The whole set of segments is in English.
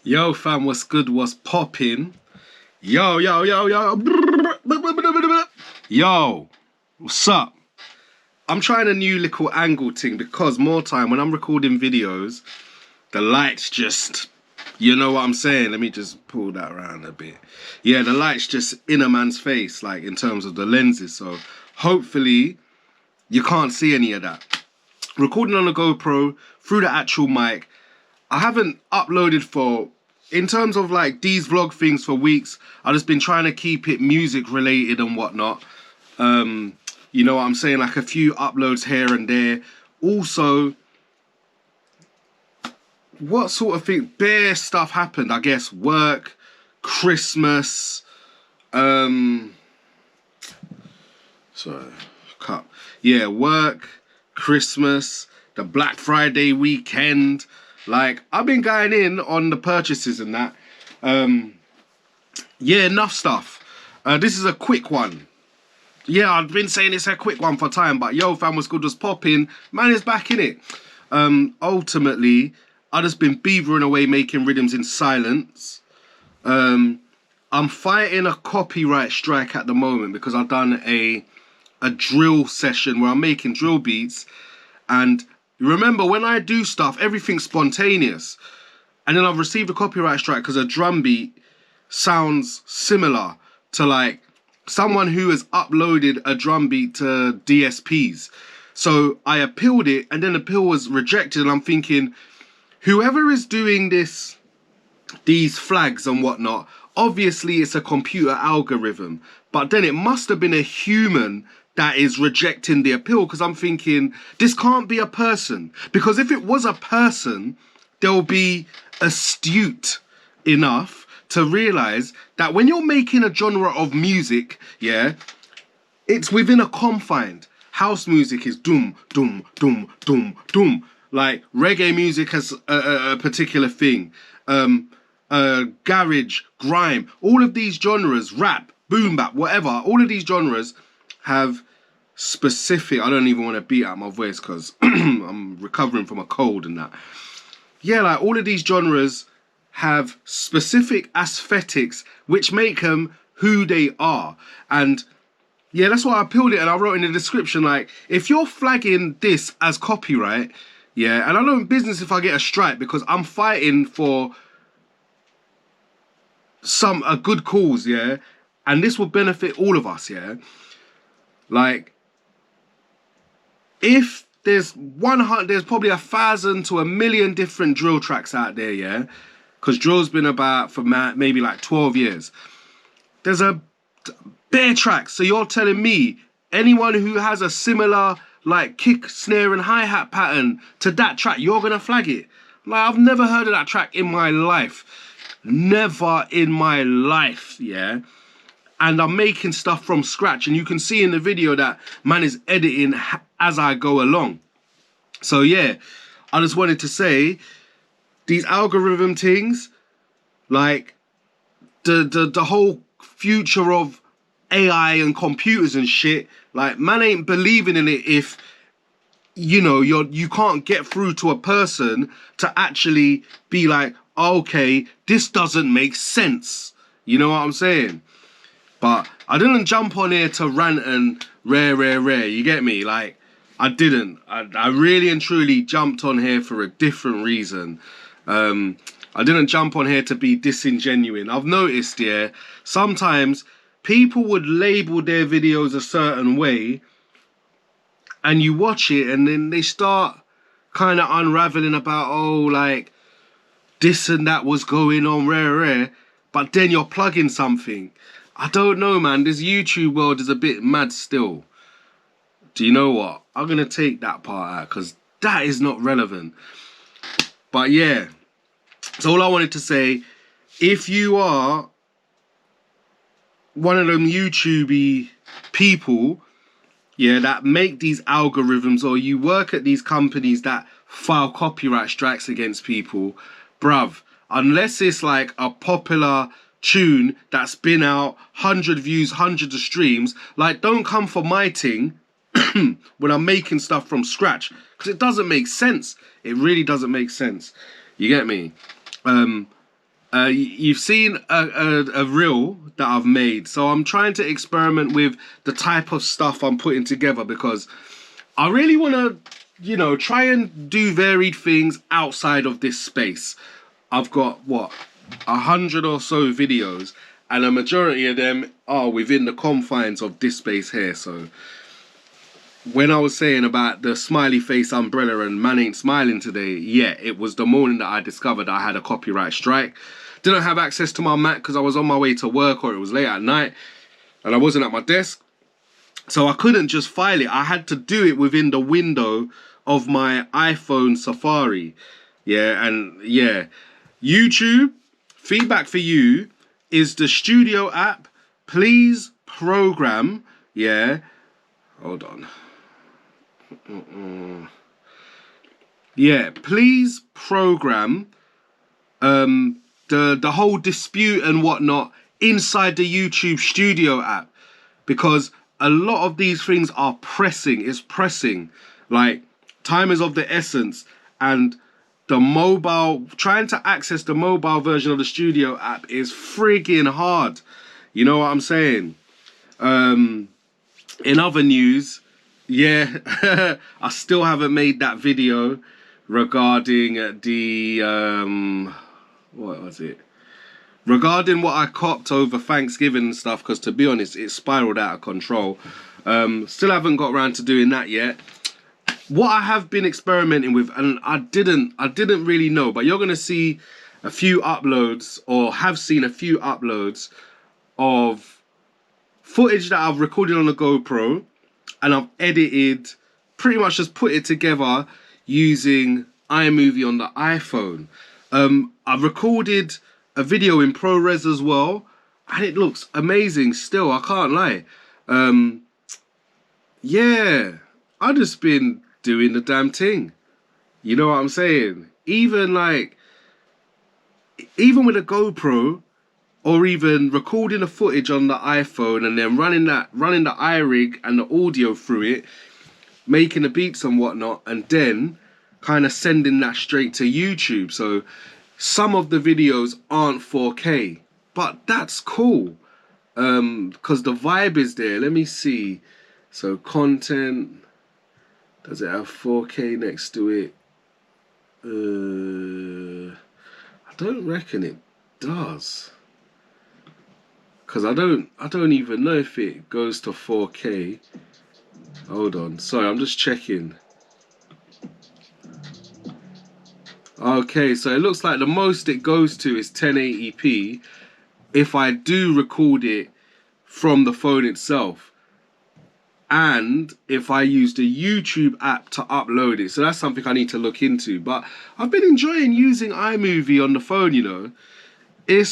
Yo, fam, what's good? What's popping? Yo, yo, yo, yo. Yo, what's up? I'm trying a new little angle thing because more time when I'm recording videos, the lights just, you know what I'm saying? Let me just pull that around a bit. Yeah, the lights just in a man's face, like in terms of the lenses. So hopefully you can't see any of that. Recording on a GoPro through the actual mic. I haven't uploaded for, in terms of like these vlog things for weeks. I've just been trying to keep it music related and whatnot. You know what I'm saying? Like a few uploads here and there. Also, what sort of thing? Bare stuff happened, I guess. Work, Christmas, sorry, cup. Yeah, work, Christmas, the Black Friday weekend. Like, I've been going in on the purchases and that. Yeah, enough stuff. This is a quick one. Yeah, I've been saying it's a quick one for time, but yo, fam, what's good was popping. Man is back in it. Ultimately, I've just been beavering away making rhythms in silence. I'm fighting a copyright strike at the moment because I've done a drill session where I'm making drill beats. And remember, when I do stuff, everything's spontaneous. And then I've received a copyright strike because a drum beat sounds similar to like someone who has uploaded a drum beat to DSPs. So I appealed it and then the appeal was rejected. And I'm thinking, whoever is doing these flags and whatnot, obviously it's a computer algorithm. But then it must have been a human that is rejecting the appeal, because I'm thinking this can't be a person, because if it was a person, they'll be astute enough to realize that when you're making a genre of music, yeah, it's within a confine. House music is doom, doom, doom, doom, doom. Like reggae music has a particular thing. Garage, grime, all of these genres, rap, boom bap, whatever, all of these genres have specific, I don't even want to beat out my voice because I'm recovering from a cold and that. Yeah, like all of these genres have specific aesthetics which make them who they are. And yeah, that's why I appealed it and I wrote in the description, like, if you're flagging this as copyright, yeah, and I don't business if I get a strike because I'm fighting for a good cause, yeah, and this will benefit all of us, yeah. Like, if there's there's probably 1,000 to 1,000,000 different drill tracks out there, yeah, because drill's been about for maybe like 12 years. There's a bare track, so you're telling me anyone who has a similar like kick, snare, and hi-hat pattern to that track, you're gonna flag it? Like, I've never heard of that track in my life. Never in my life, yeah. And I'm making stuff from scratch, and you can see in the video that man is editing as I go along. So yeah, I just wanted to say these algorithm things, like the whole future of AI and computers and shit, like man ain't believing in it if you know you can't get through to a person to actually be like, okay, this doesn't make sense. You know what I'm saying? But I didn't jump on here to rant and rare. You get me? Like, I didn't. I really and truly jumped on here for a different reason. I didn't jump on here to be disingenuine. I've noticed, yeah, sometimes people would label their videos a certain way and you watch it and then they start kind of unraveling about, oh, like, this and that was going on, rare. But then you're plugging something. I don't know, man. This YouTube world is a bit mad still. Do you know what? I'm going to take that part out because that is not relevant. But yeah, so all I wanted to say, if you are one of them YouTube-y people, yeah, that make these algorithms, or you work at these companies that file copyright strikes against people, bruv, unless it's like a popular tune that's been out, 100 views, hundreds of streams, like, don't come for my thing when I'm making stuff from scratch, because it doesn't make sense. It really doesn't make sense. You get me? You've seen a reel that I've made, so I'm trying to experiment with the type of stuff I'm putting together because I really want to, try and do varied things outside of this space. I've got 100 or so videos, and a majority of them are within the confines of this space here. So when I was saying about the smiley face umbrella and man ain't smiling today, yeah, it was the morning that I discovered I had a copyright strike. Didn't have access to my Mac because I was on my way to work or it was late at night and I wasn't at my desk. So I couldn't just file it. I had to do it within the window of my iPhone Safari. Yeah, and yeah. YouTube, feedback for you is the studio app. Please program. Yeah. Hold on. Yeah, please program the whole dispute and whatnot inside the YouTube Studio app, because a lot of these things are pressing. It's pressing. Like, time is of the essence, and the mobile, trying to access the mobile version of the Studio app is friggin' hard. You know what I'm saying? In other news, yeah, I still haven't made that video regarding the what was it? Regarding what I copped over Thanksgiving and stuff, because to be honest, it spiraled out of control. Still haven't got around to doing that yet. What I have been experimenting with, and I didn't really know, but you're gonna see a few uploads, or have seen a few uploads of footage that I've recorded on a GoPro, and I've edited, pretty much just put it together using iMovie on the iPhone. I've recorded a video in ProRes as well, and it looks amazing still, I can't lie. Yeah, I've just been doing the damn thing. You know what I'm saying? Even with a GoPro, or even recording the footage on the iPhone and then running the iRig and the audio through it, making the beats and whatnot, and then kind of sending that straight to YouTube. So some of the videos aren't 4K, but that's cool, because the vibe is there. Let me see. So content, does it have 4K next to it? I don't reckon it does, because I don't even know if it goes to 4K. Hold on, sorry, I'm just checking. Okay, so it looks like the most it goes to is 1080p if I do record it from the phone itself, and if I use the YouTube app to upload it. So that's something I need to look into. But I've been enjoying using iMovie on the phone, you know. I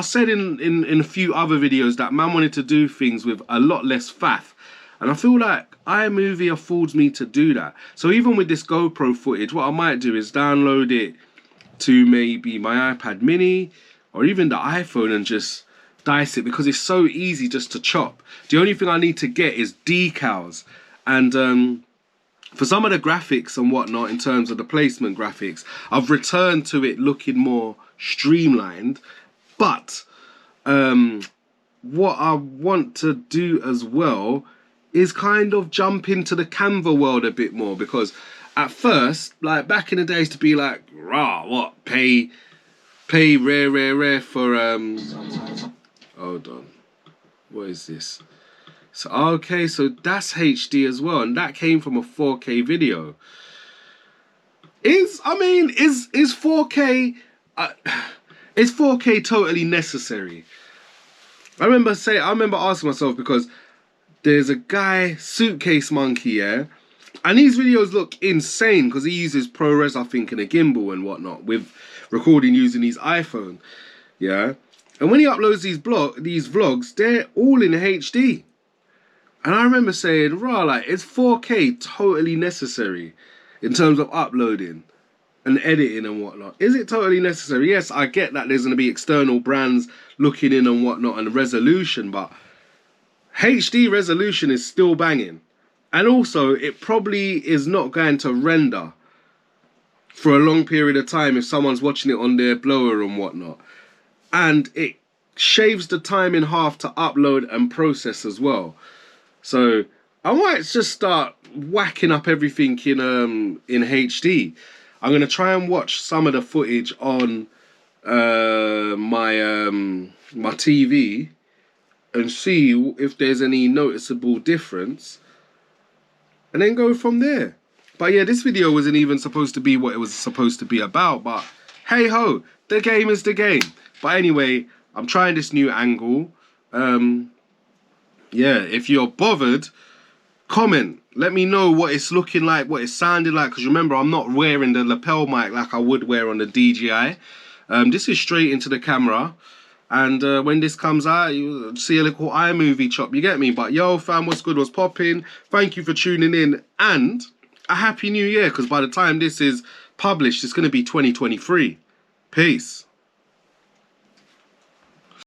said in a few other videos that man wanted to do things with a lot less faff, and I feel like iMovie affords me to do that. So even with this GoPro footage, what I might do is download it to maybe my iPad mini or even the iPhone and just dice it, because it's so easy just to chop. The only thing I need to get is decals, and for some of the graphics and whatnot, in terms of the placement graphics, I've returned to it looking more streamlined. But what I want to do as well is kind of jump into the Canva world a bit more, because at first, like back in the days, to be like, rah, what, pay rare for hold on, what is this? So okay, so that's HD as well, and that came from a 4K video. Is 4K is 4K totally necessary? I remember asking myself, because there's a guy, Suitcase Monkey, yeah, and these videos look insane because he uses ProRes, I think, and a gimbal and whatnot with recording using his iPhone, yeah. And when he uploads these vlogs, they're all in HD. And I remember saying, rah, like, is 4K totally necessary in terms of uploading and editing and whatnot? Is it totally necessary? Yes, I get that there's going to be external brands looking in and whatnot and resolution, but HD resolution is still banging. And also, it probably is not going to render for a long period of time if someone's watching it on their blower and whatnot. And it shaves the time in half to upload and process as well. So I might just start whacking up everything in HD. I'm gonna try and watch some of the footage on my TV and see if there's any noticeable difference, and then go from there. But yeah, this video wasn't even supposed to be what it was supposed to be about, but hey ho, the game is the game. But anyway, I'm trying this new angle. Yeah, if you're bothered, comment. Let me know what it's looking like, what it sounded like, because remember, I'm not wearing the lapel mic like I would wear on the DJI. This is straight into the camera. And when this comes out, you see a little iMovie chop, you get me? But yo, fam, what's good, what's popping? Thank you for tuning in, and a happy new year, because by the time this is published, it's going to be 2023. Peace.